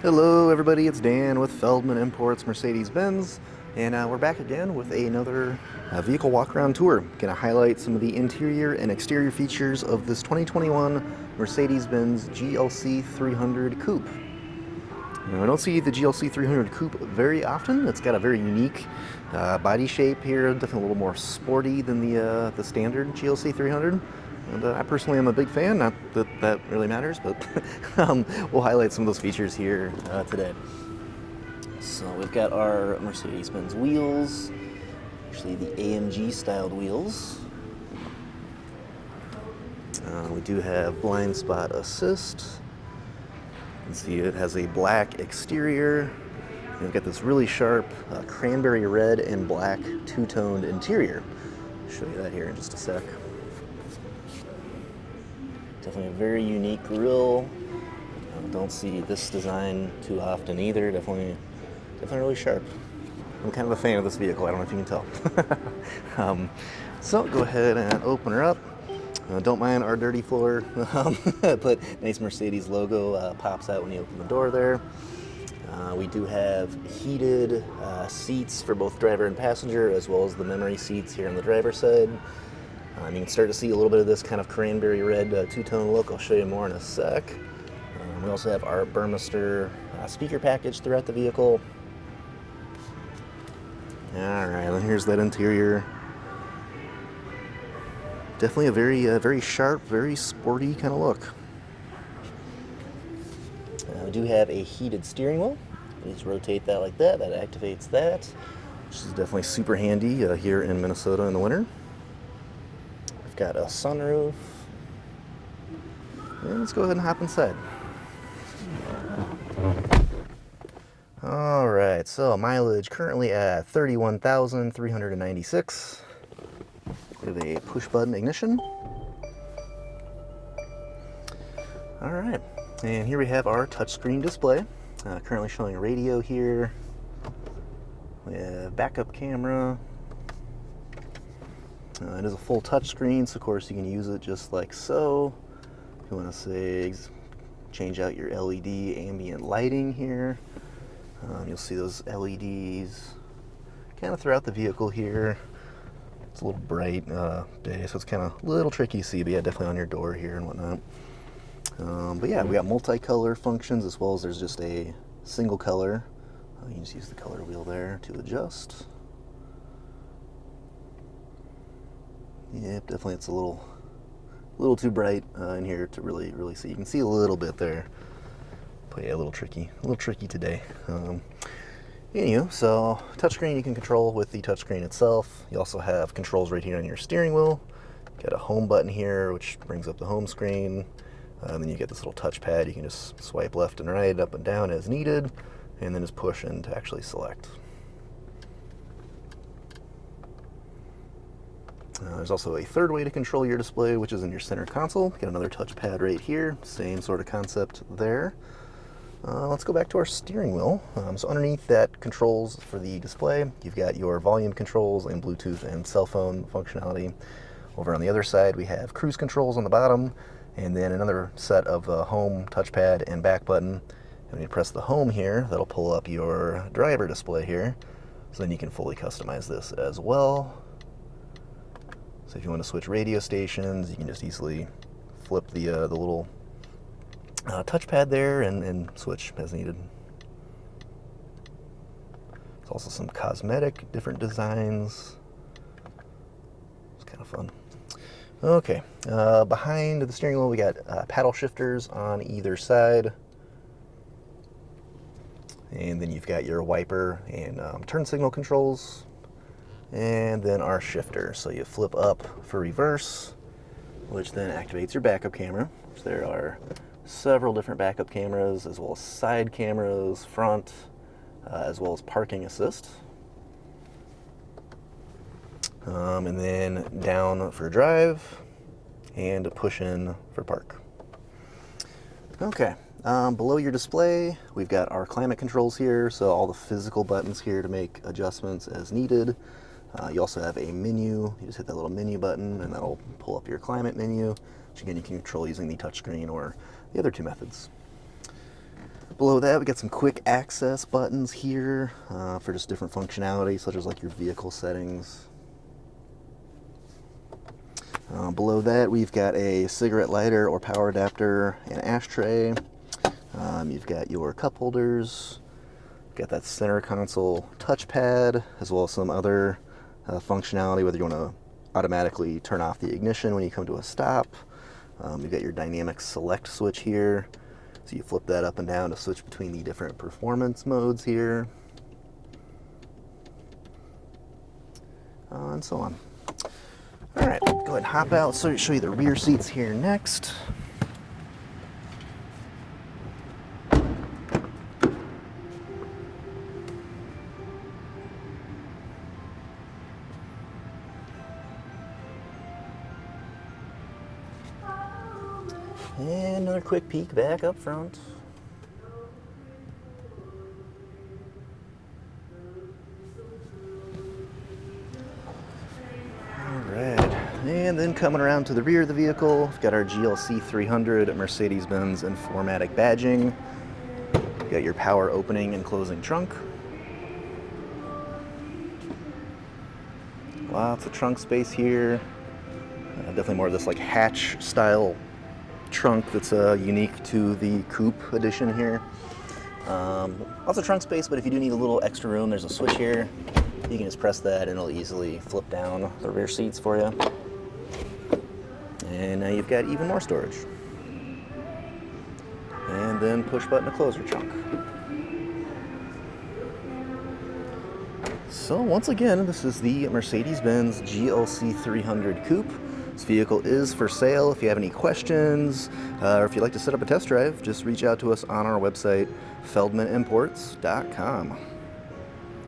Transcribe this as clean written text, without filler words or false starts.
Hello everybody, it's Dan with Feldmann Imports Mercedes-Benz, and we're back again with another vehicle walk-around tour. Going to highlight some of the interior and exterior features of this 2021 Mercedes-Benz GLC 300 Coupe. Now, I don't see the GLC 300 Coupe very often. It's got a very unique body shape here, definitely a little more sporty than the standard GLC 300. And I personally am a big fan, not that that really matters, but we'll highlight some of those features here today. So we've got our Mercedes-Benz wheels, actually the AMG styled wheels. We do have blind spot assist. You can see it has a black exterior. We've got this really sharp cranberry red and black two-toned interior. I'll show you that here in just a sec. Definitely a very unique grille. Don't see this design too often either. Definitely really sharp. I'm kind of a fan of this vehicle. I don't know if you can tell. So go ahead and open her up. Don't mind our dirty floor, but nice Mercedes logo pops out when you open the door there. We do have heated seats for both driver and passenger, as well as the memory seats here on the driver's side. You can start to see a little bit of this kind of cranberry red two-tone look. I'll show you more in a sec. We also have our Burmester speaker package throughout the vehicle. Alright, and here's that interior. Definitely a very sharp, very sporty kind of look. We do have a heated steering wheel. You just rotate that like that. That activates that, which is definitely super handy here in Minnesota in the winter. Got a sunroof, and let's go ahead and hop inside. All right, so mileage currently at 31,396 with a push button ignition. All right, and here we have our touchscreen display, currently showing radio here. We have backup camera. It is a full touchscreen, so of course you can use it just like so. If you want to say change out your LED ambient lighting here, you'll see those LEDs kind of throughout the vehicle here. It's a little bright day, so it's kind of a little tricky to see, but yeah, definitely on your door here and whatnot. But yeah, we got multicolor functions, as well as there's just a single color. You can just use the color wheel there to adjust. Yep, definitely it's a little too bright in here to really see. You can see a little bit there, but yeah, a little tricky today. Anywho, so touchscreen you can control with the touchscreen itself. You also have controls right here on your steering wheel. You got a home button here, which brings up the home screen. And then you get this little touchpad. You can just swipe left and right, up and down as needed, and then just push in to actually select. There's also a third way to control your display, which is in your center console. Get another touchpad right here, same sort of concept there. Let's go back to our steering wheel. So underneath that controls for the display, you've got your volume controls and Bluetooth and cell phone functionality. Over on the other side, we have cruise controls on the bottom, and then another set of home, touchpad, and back button. And when you press the home here, that'll pull up your driver display here. So then you can fully customize this as well. So if you want to switch radio stations, you can just easily flip the little touchpad there and switch as needed. There's also some cosmetic different designs. It's kind of fun. Okay, behind the steering wheel we got paddle shifters on either side. And then you've got your wiper and turn signal controls. And then our shifter. So you flip up for reverse, which then activates your backup camera. So there are several different backup cameras, as well as side cameras, front, as well as parking assist. And then down for drive, and push in for park. Okay, below your display, we've got our climate controls here, so all the physical buttons here to make adjustments as needed. You also have a menu. You just hit that little menu button and that'll pull up your climate menu, which again you can control using the touchscreen or the other two methods. Below that, we got some quick access buttons here for just different functionality, such as like your vehicle settings. Below that, we've got a cigarette lighter or power adapter and ashtray. You've got your cup holders. Got that center console touchpad, as well as some other functionality, whether you want to automatically turn off the ignition when you come to a stop. You've got your dynamic select switch here. So you flip that up and down to switch between the different performance modes here. And so on. All right, go ahead and hop out. So show you the rear seats here next. And another quick peek back up front. Alright, and then coming around to the rear of the vehicle, we've got our GLC 300 Mercedes-Benz and 4MATIC badging. You've got your power opening and closing trunk. Lots of trunk space here. Definitely more of this like hatch style trunk that's unique to the Coupe edition here. Lots of trunk space, but if you do need a little extra room, there's a switch here. You can just press that and it'll easily flip down the rear seats for you. And now you've got even more storage. And then push button to close your trunk. So once again, this is the Mercedes-Benz GLC 300 Coupe. This vehicle is for sale. If you have any questions, or if you'd like to set up a test drive, just reach out to us on our website, feldmanimports.com.